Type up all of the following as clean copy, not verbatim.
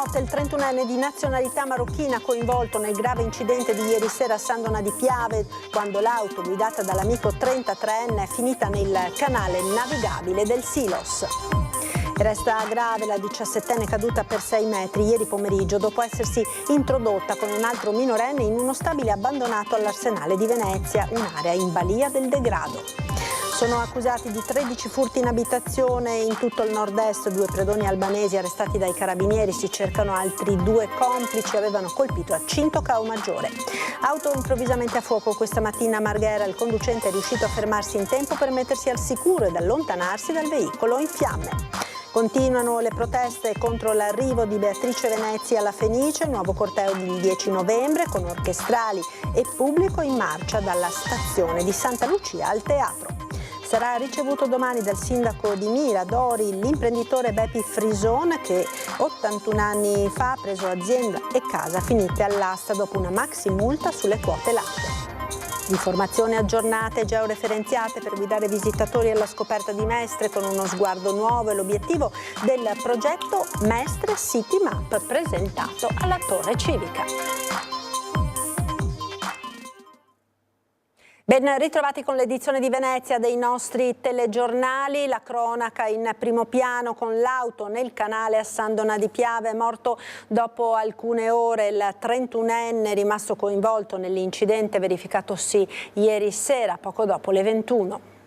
morte il 31enne di nazionalità marocchina coinvolto nel grave incidente di ieri sera a San Donà di Piave, quando l'auto guidata dall'amico 33enne è finita nel canale navigabile del Silos. Resta grave la 17enne caduta per 6 metri ieri pomeriggio dopo essersi introdotta con un altro minorenne in uno stabile abbandonato all'Arsenale di Venezia, un'area in balia del degrado. Sono accusati di 13 furti in abitazione in tutto il nord-est, 2 predoni albanesi arrestati dai carabinieri, si cercano altri 2 complici, avevano colpito a Cinto Cao Maggiore. Auto improvvisamente a fuoco questa mattina a Marghera, il conducente è riuscito a fermarsi in tempo per mettersi al sicuro ed allontanarsi dal veicolo in fiamme. Continuano le proteste contro l'arrivo di Beatrice Venezi alla Fenice, nuovo corteo del 10 novembre con orchestrali e pubblico in marcia dalla stazione di Santa Lucia al teatro. Sarà ricevuto domani dal sindaco di Mira, Dori, l'imprenditore Bepi Frison che 81 anni fa ha preso azienda e casa finite all'asta dopo una maxi multa sulle quote latte. Informazioni aggiornate e georeferenziate per guidare visitatori alla scoperta di Mestre con uno sguardo nuovo e l'obiettivo del progetto Mestre City Map presentato alla Torre Civica. Ben ritrovati con l'edizione di Venezia dei nostri telegiornali, la cronaca in primo piano con l'auto nel canale a San Donà di Piave, morto dopo alcune ore il 31enne rimasto coinvolto nell'incidente verificatosi ieri sera poco dopo le 21.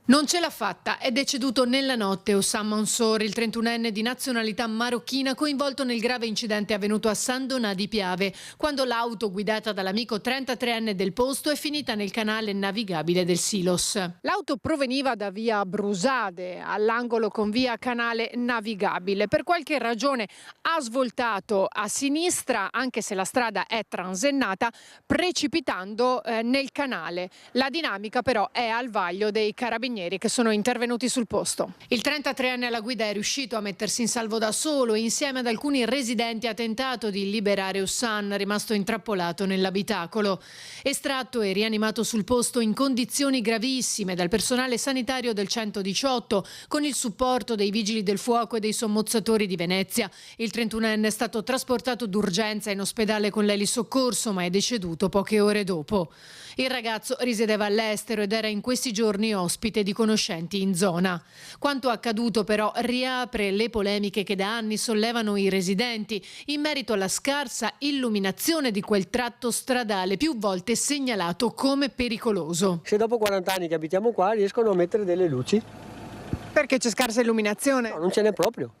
Non ce l'ha fatta, è deceduto nella notte Oussama Mansour, il 31enne di nazionalità marocchina coinvolto nel grave incidente avvenuto a San Donà di Piave, quando l'auto guidata dall'amico 33enne del posto è finita nel canale navigabile del Silos. L'auto proveniva da via Brusade, all'angolo con via Canale Navigabile. Per qualche ragione ha svoltato a sinistra, anche se la strada è transennata, precipitando nel canale. La dinamica però è al vaglio dei carabinieri che sono intervenuti sul posto. Il 33enne alla guida è riuscito a mettersi in salvo da solo e insieme ad alcuni residenti ha tentato di liberare Oussama, rimasto intrappolato nell'abitacolo. Estratto e rianimato sul posto in condizioni gravissime dal personale sanitario del 118 con il supporto dei vigili del fuoco e dei sommozzatori di Venezia. Il 31enne è stato trasportato d'urgenza in ospedale con l'elisoccorso ma è deceduto poche ore dopo. Il ragazzo risiedeva all'estero ed era in questi giorni ospite di conoscenti in zona. Quanto accaduto però riapre le polemiche che da anni sollevano i residenti in merito alla scarsa illuminazione di quel tratto stradale più volte segnalato come pericoloso. Se dopo 40 anni che abitiamo qua riescono a mettere delle luci? Perché c'è scarsa illuminazione? No, non ce n'è proprio.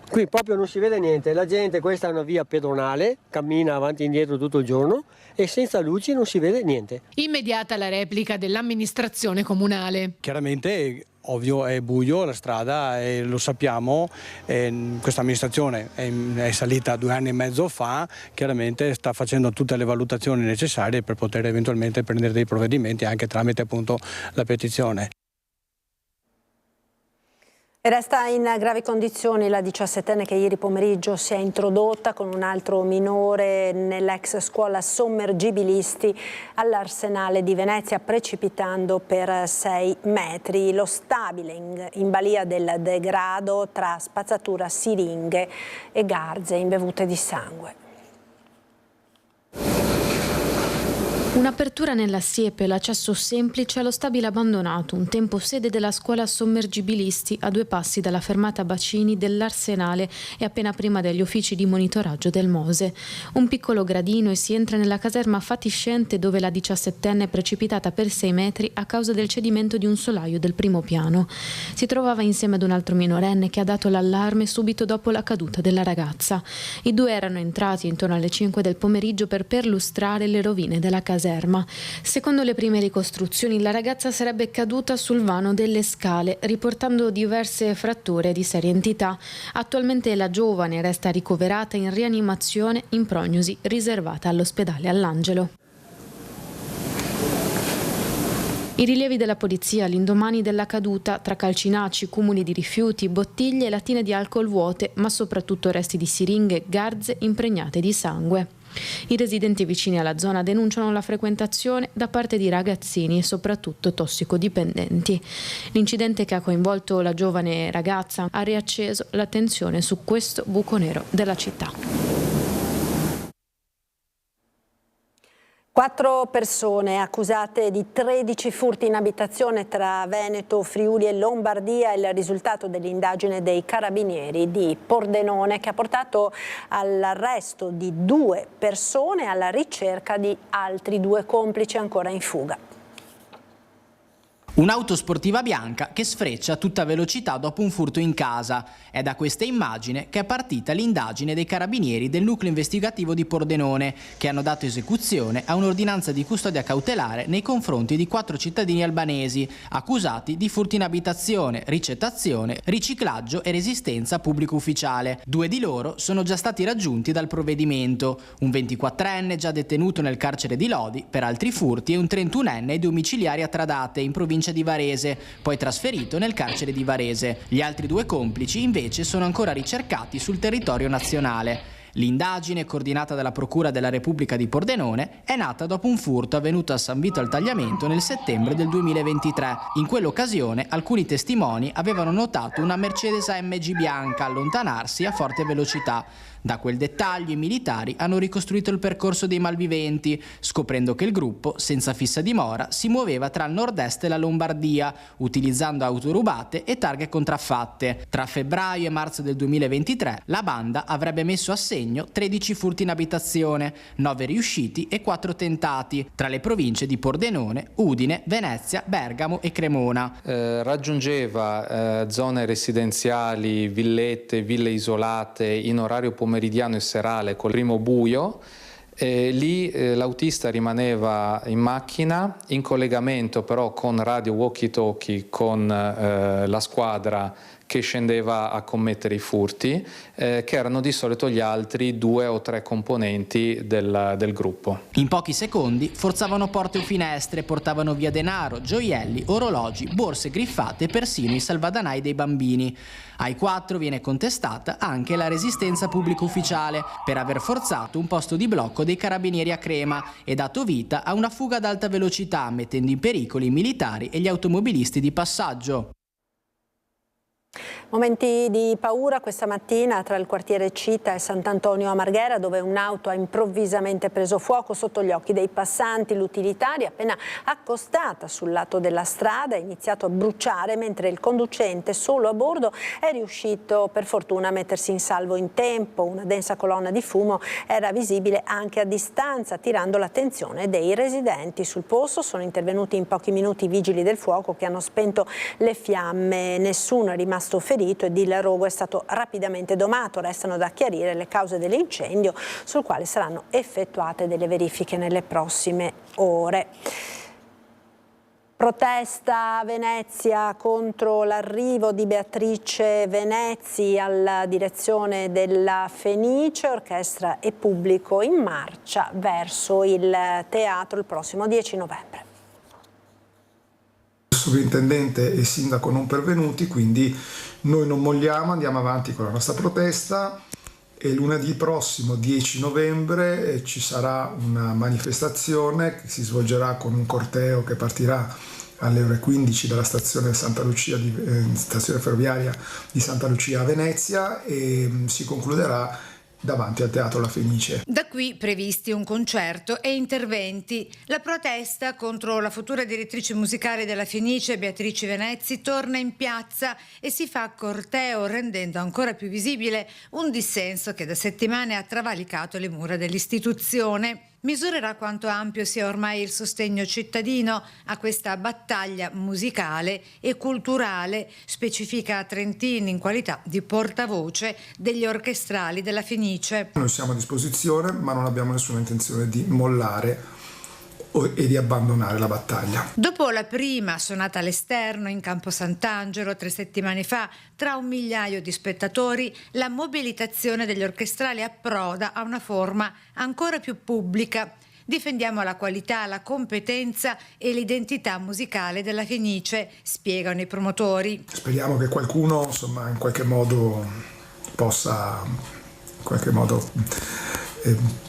Qui proprio non si vede niente, la gente, questa è una via pedonale, cammina avanti e indietro tutto il giorno e senza luci non si vede niente. Immediata la replica dell'amministrazione comunale. Chiaramente ovvio è buio la strada e lo sappiamo, questa amministrazione è salita 2 anni e mezzo fa, chiaramente sta facendo tutte le valutazioni necessarie per poter eventualmente prendere dei provvedimenti anche tramite appunto la petizione. Resta in gravi condizioni la 17enne che ieri pomeriggio si è introdotta con un altro minore nell'ex scuola sommergibilisti all'Arsenale di Venezia precipitando per 6 metri. Lo stabile in balia del degrado tra spazzatura, siringhe e garze imbevute di sangue. Un'apertura nella siepe, l'accesso semplice allo stabile abbandonato, un tempo sede della scuola sommergibilisti a 2 passi dalla fermata bacini dell'Arsenale e appena prima degli uffici di monitoraggio del Mose. Un piccolo gradino e si entra nella caserma fatiscente dove la 17enne è precipitata per 6 metri a causa del cedimento di un solaio del primo piano. Si trovava insieme ad un altro minorenne che ha dato l'allarme subito dopo la caduta della ragazza. I 2 erano entrati intorno alle 5 del pomeriggio per perlustrare le rovine della caserma. Secondo le prime ricostruzioni, la ragazza sarebbe caduta sul vano delle scale, riportando diverse fratture di seria entità. Attualmente la giovane resta ricoverata in rianimazione in prognosi riservata all'ospedale All'Angelo. I rilievi della polizia all'indomani della caduta, tra calcinacci, cumuli di rifiuti, bottiglie e lattine di alcol vuote, ma soprattutto resti di siringhe, garze impregnate di sangue. I residenti vicini alla zona denunciano la frequentazione da parte di ragazzini e soprattutto tossicodipendenti. L'incidente che ha coinvolto la giovane ragazza ha riacceso l'attenzione su questo buco nero della città. 4 persone accusate di 13 furti in abitazione tra Veneto, Friuli e Lombardia è il risultato dell'indagine dei carabinieri di Pordenone, che ha portato all'arresto di 2 persone alla ricerca di altri 2 complici ancora in fuga. Un'auto sportiva bianca che sfreccia a tutta velocità dopo un furto in casa. È da questa immagine che è partita l'indagine dei carabinieri del nucleo investigativo di Pordenone, che hanno dato esecuzione a un'ordinanza di custodia cautelare nei confronti di 4 cittadini albanesi accusati di furti in abitazione, ricettazione, riciclaggio e resistenza a pubblico ufficiale. 2 di loro sono già stati raggiunti dal provvedimento, un 24enne già detenuto nel carcere di Lodi per altri furti e un 31enne domiciliari a Tradate in provincia di Varese, poi trasferito nel carcere di Varese. Gli altri 2 complici invece sono ancora ricercati sul territorio nazionale. L'indagine, coordinata dalla Procura della Repubblica di Pordenone, è nata dopo un furto avvenuto a San Vito al Tagliamento nel settembre del 2023. In quell'occasione alcuni testimoni avevano notato una Mercedes AMG bianca allontanarsi a forte velocità. Da quel dettaglio i militari hanno ricostruito il percorso dei malviventi, scoprendo che il gruppo, senza fissa dimora, si muoveva tra il nord-est e la Lombardia, utilizzando auto rubate e targhe contraffatte. Tra febbraio e marzo del 2023 la banda avrebbe messo a segno 13 furti in abitazione, 9 riusciti e 4 tentati, tra le province di Pordenone, Udine, Venezia, Bergamo e Cremona. Raggiungeva zone residenziali, villette, ville isolate in orario pomeridiano e serale col primo buio. Lì l'autista rimaneva in macchina, in collegamento però con radio walkie-talkie con la squadra che scendeva a commettere i furti, che erano di solito gli altri 2 o 3 componenti del gruppo. In pochi secondi forzavano porte o finestre, portavano via denaro, gioielli, orologi, borse griffate e persino i salvadanai dei bambini. Ai 4 viene contestata anche la resistenza pubblico ufficiale per aver forzato un posto di blocco dei carabinieri a Crema e dato vita a una fuga ad alta velocità, mettendo in pericolo i militari e gli automobilisti di passaggio. Momenti di paura questa mattina tra il quartiere Cita e Sant'Antonio a Marghera, dove un'auto ha improvvisamente preso fuoco sotto gli occhi dei passanti. L'utilitaria, appena accostata sul lato della strada, ha iniziato a bruciare, mentre il conducente, solo a bordo, è riuscito per fortuna a mettersi in salvo in tempo. Una densa colonna di fumo era visibile anche a distanza, attirando l'attenzione dei residenti. Sul posto sono intervenuti in pochi minuti i vigili del fuoco che hanno spento le fiamme. Nessuno è rimasto ferito ed il rogo è stato rapidamente domato. Restano da chiarire le cause dell'incendio, sul quale saranno effettuate delle verifiche nelle prossime ore. Protesta a Venezia contro l'arrivo di Beatrice Venezzi alla direzione della Fenice. Orchestra e pubblico in marcia verso il teatro il prossimo 10 novembre. Sovrintendente e sindaco non pervenuti, quindi noi non molliamo, andiamo avanti con la nostra protesta e lunedì prossimo 10 novembre ci sarà una manifestazione che si svolgerà con un corteo che partirà alle ore 15 dalla stazione Santa Lucia, stazione ferroviaria di Santa Lucia a Venezia, e si concluderà davanti al Teatro La Fenice. Da qui previsti un concerto e interventi. La protesta contro la futura direttrice musicale della Fenice, Beatrice Venezzi, torna in piazza e si fa corteo, rendendo ancora più visibile un dissenso che da settimane ha travalicato le mura dell'istituzione. Misurerà quanto ampio sia ormai il sostegno cittadino a questa battaglia musicale e culturale, specifica Trentin in qualità di portavoce degli orchestrali della Fenice. Noi siamo a disposizione, ma non abbiamo nessuna intenzione di mollare e di abbandonare la battaglia. Dopo la prima suonata all'esterno in Campo Sant'Angelo 3 settimane fa, tra 1 migliaio di spettatori, la mobilitazione degli orchestrali approda a una forma ancora più pubblica. Difendiamo la qualità, la competenza e l'identità musicale della Fenice, spiegano i promotori. Speriamo che qualcuno, insomma, in qualche modo possa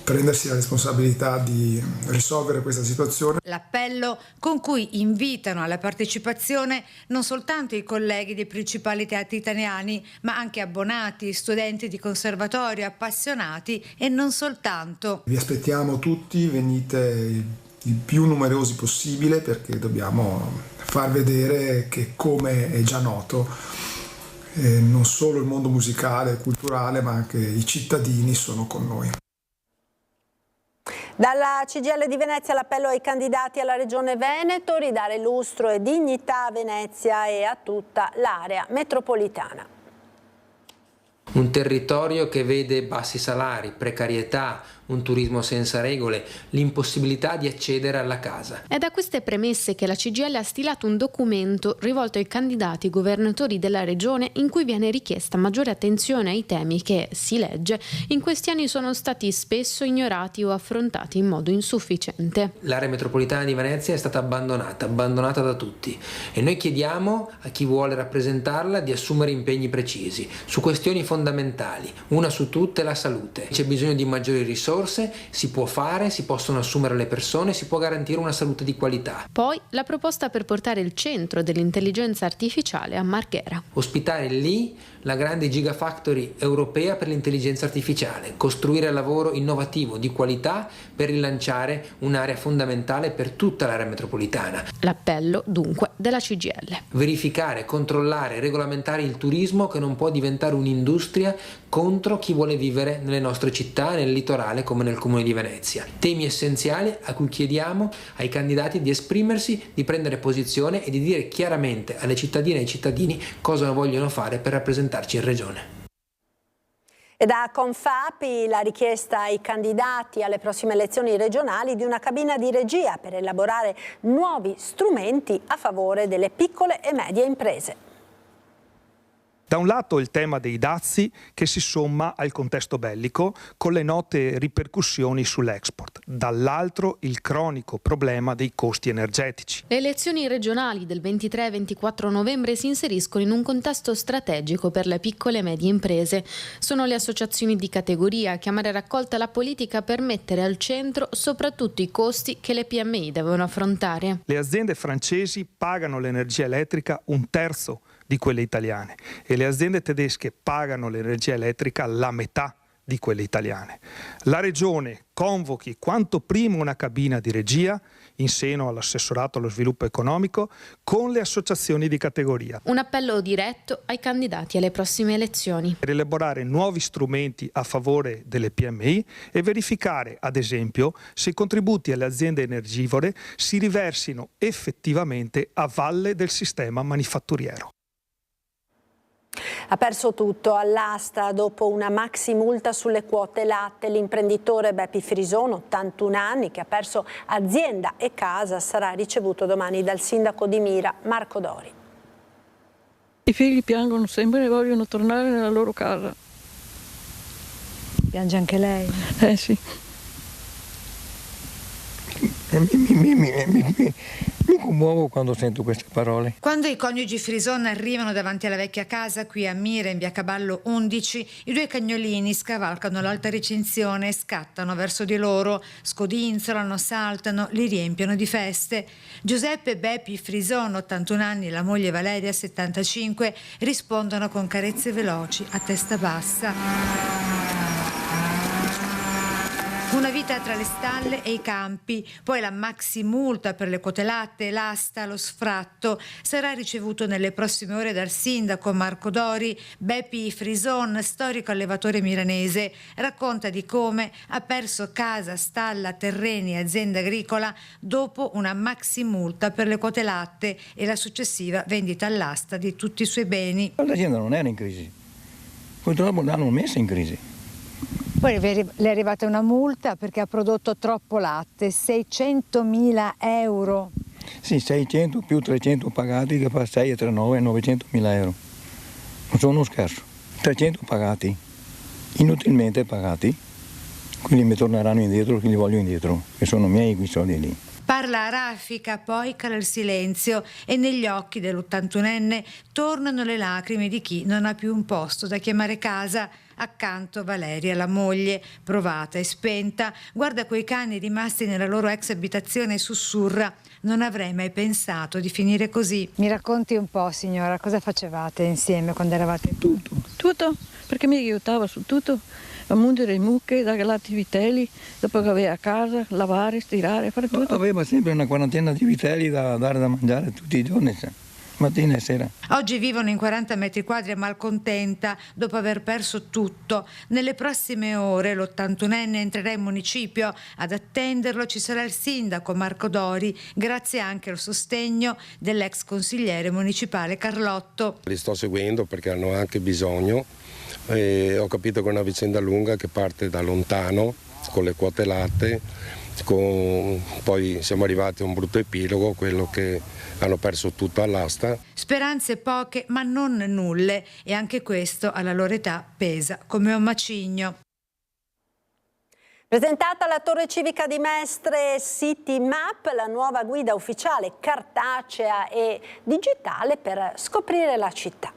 prendersi la responsabilità di risolvere questa situazione. L'appello con cui invitano alla partecipazione non soltanto i colleghi dei principali teatri italiani, ma anche abbonati, studenti di conservatorio, appassionati e non soltanto. Vi aspettiamo tutti, venite il più numerosi possibile, perché dobbiamo far vedere che, come è già noto, non solo il mondo musicale e culturale, ma anche i cittadini sono con noi. Dalla CGIL di Venezia l'appello ai candidati alla Regione Veneto: ridare lustro e dignità a Venezia e a tutta l'area metropolitana. Un territorio che vede bassi salari, precarietà, un turismo senza regole, l'impossibilità di accedere alla casa. È da queste premesse che la CGIL ha stilato un documento rivolto ai candidati governatori della regione, in cui viene richiesta maggiore attenzione ai temi che, si legge, in questi anni sono stati spesso ignorati o affrontati in modo insufficiente. L'area metropolitana di Venezia è stata abbandonata da tutti, e noi chiediamo a chi vuole rappresentarla di assumere impegni precisi su questioni fondamentali. Una su tutte, la salute. C'è bisogno di maggiori risorse, si può fare, si possono assumere le persone, si può garantire una salute di qualità. Poi la proposta per portare il centro dell'intelligenza artificiale a Marghera. Ospitare lì la grande gigafactory europea per l'intelligenza artificiale, costruire lavoro innovativo di qualità per rilanciare un'area fondamentale per tutta l'area metropolitana. L'appello dunque della CGIL. Verificare, controllare, regolamentare il turismo, che non può diventare un'industria contro chi vuole vivere nelle nostre città, nel litorale come nel comune di Venezia. Temi essenziali a cui chiediamo ai candidati di esprimersi, di prendere posizione e di dire chiaramente alle cittadine e ai cittadini cosa vogliono fare per rappresentarci in regione. E da Confapi la richiesta ai candidati alle prossime elezioni regionali di una cabina di regia per elaborare nuovi strumenti a favore delle piccole e medie imprese. Da un lato il tema dei dazi, che si somma al contesto bellico con le note ripercussioni sull'export. Dall'altro il cronico problema dei costi energetici. Le elezioni regionali del 23 e 24 novembre si inseriscono in un contesto strategico per le piccole e medie imprese. Sono le associazioni di categoria a chiamare a raccolta la politica per mettere al centro soprattutto i costi che le PMI devono affrontare. Le aziende francesi pagano l'energia elettrica 1/3 di quelle italiane e le aziende tedesche pagano l'energia elettrica la metà di quelle italiane. La Regione convochi quanto prima una cabina di regia in seno all'assessorato allo sviluppo economico con le associazioni di categoria. Un appello diretto ai candidati alle prossime elezioni. Per elaborare nuovi strumenti a favore delle PMI e verificare, ad esempio, se i contributi alle aziende energivore si riversino effettivamente a valle del sistema manifatturiero. Ha perso tutto all'asta dopo una maxi multa sulle quote latte. L'imprenditore Beppi Frison, 81 anni, che ha perso azienda e casa, sarà ricevuto domani dal sindaco di Mira, Marco Dori. I figli piangono sempre e vogliono tornare nella loro casa. Piange anche lei? Sì. Mi commuovo quando sento queste parole. Quando i coniugi Frison arrivano davanti alla vecchia casa qui a Mira, in via Caballo 11, i due cagnolini scavalcano l'alta recinzione e scattano verso di loro, scodinzolano, saltano, li riempiono di feste. Giuseppe Beppi Frison, 81 anni, e la moglie Valeria, 75, rispondono con carezze veloci a testa bassa. Una vita tra le stalle e i campi, poi la maxi multa per le quote latte, l'asta, lo sfratto. Sarà ricevuto nelle prossime ore dal sindaco Marco Dori. Beppi Frison, storico allevatore milanese, racconta di come ha perso casa, stalla, terreni e azienda agricola dopo una maxi multa per le quote latte e la successiva vendita all'asta di tutti i suoi beni. L'azienda non era in crisi, purtroppo l'hanno messa in crisi. Poi le è arrivata una multa perché ha prodotto troppo latte, 600.000 euro. Sì, 600 più 300 pagati, che fa 6 e 3, 9, 900.000 euro. Non sono uno scherzo. 300 pagati, inutilmente pagati, quindi mi torneranno indietro, che li voglio indietro, che sono miei quei soldi lì. Parla a raffica, poi cala il silenzio e negli occhi dell'81enne tornano le lacrime di chi non ha più un posto da chiamare casa. accanto Valeria, la moglie, provata e spenta, guarda quei cani rimasti nella loro ex abitazione e sussurra: non avrei mai pensato di finire così. Mi racconti un po', signora, cosa facevate insieme quando eravate qui? Tutto, perché mi aiutava su tutto, a mungere le mucche, dare latte ai vitelli, dopo che aveva a casa, lavare, stirare, fare tutto. Aveva sempre una quarantina di vitelli da dare da mangiare tutti i giorni, mattina e sera. Oggi vivono in 40 metri quadri a Malcontenta dopo aver perso tutto. Nelle prossime ore l'81enne entrerà in municipio. Ad attenderlo ci sarà il sindaco Marco Dori, grazie anche al sostegno dell'ex consigliere municipale Carlotto. Li sto seguendo perché hanno anche bisogno. Ho capito che è una vicenda lunga che parte da lontano con le quote latte, poi siamo arrivati a un brutto epilogo, quello che hanno perso tutto all'asta. Speranze poche ma non nulle, e anche questo alla loro età pesa come un macigno. Presentata alla Torre Civica di Mestre City Map, la nuova guida ufficiale cartacea e digitale per scoprire la città.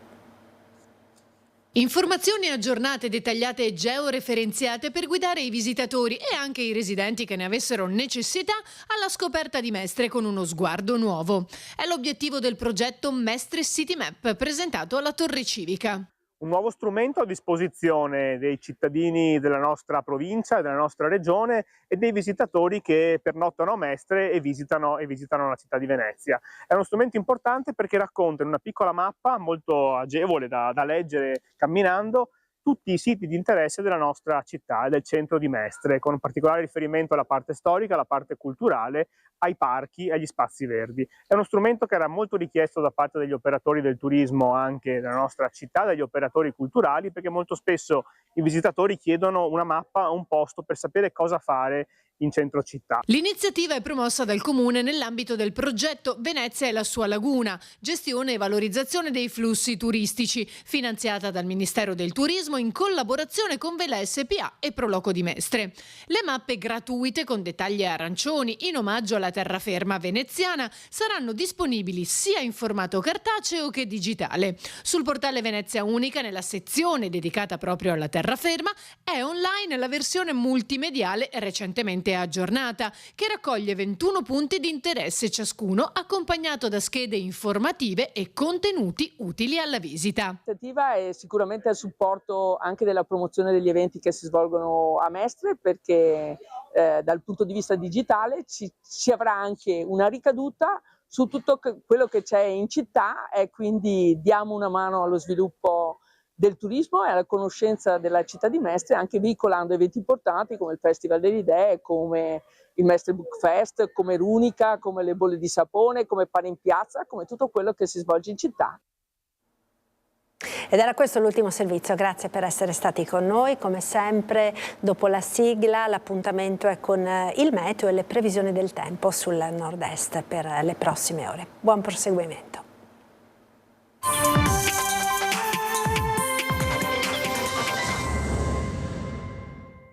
Informazioni aggiornate, dettagliate e georeferenziate per guidare i visitatori e anche i residenti che ne avessero necessità alla scoperta di Mestre con uno sguardo nuovo. È l'obiettivo del progetto Mestre City Map presentato alla Torre Civica. Un nuovo strumento a disposizione dei cittadini della nostra provincia, della nostra regione e dei visitatori che pernottano a Mestre e visitano la città di Venezia. È uno strumento importante perché racconta in una piccola mappa molto agevole da leggere camminando tutti i siti di interesse della nostra città e del centro di Mestre, con un particolare riferimento alla parte storica, alla parte culturale, ai parchi e agli spazi verdi. È uno strumento che era molto richiesto da parte degli operatori del turismo anche della nostra città, dagli operatori culturali, perché molto spesso i visitatori chiedono una mappa, un posto per sapere cosa fare in centro città. L'iniziativa è promossa dal Comune nell'ambito del progetto Venezia e la sua laguna, gestione e valorizzazione dei flussi turistici, finanziata dal Ministero del Turismo in collaborazione con Vela SPA e Proloco di Mestre. Le mappe gratuite con dettagli arancioni in omaggio alla terraferma veneziana saranno disponibili sia in formato cartaceo che digitale. Sul portale Venezia Unica, nella sezione dedicata proprio alla terraferma, è online la versione multimediale recentemente aggiornata, che raccoglie 21 punti di interesse ciascuno, accompagnato da schede informative e contenuti utili alla visita. L'iniziativa è sicuramente a supporto anche della promozione degli eventi che si svolgono a Mestre, perché dal punto di vista digitale ci avrà anche una ricaduta su tutto quello che c'è in città, e quindi diamo una mano allo sviluppo del turismo e alla conoscenza della città di Mestre, anche veicolando eventi importanti come il Festival delle Idee, come il Mestre Book Fest, come Runica, come le bolle di sapone, come Pane in Piazza, come tutto quello che si svolge in città. Ed era questo l'ultimo servizio, grazie per essere stati con noi. Come sempre, dopo la sigla, l'appuntamento è con il meteo e le previsioni del tempo sul nord-est per le prossime ore. Buon proseguimento.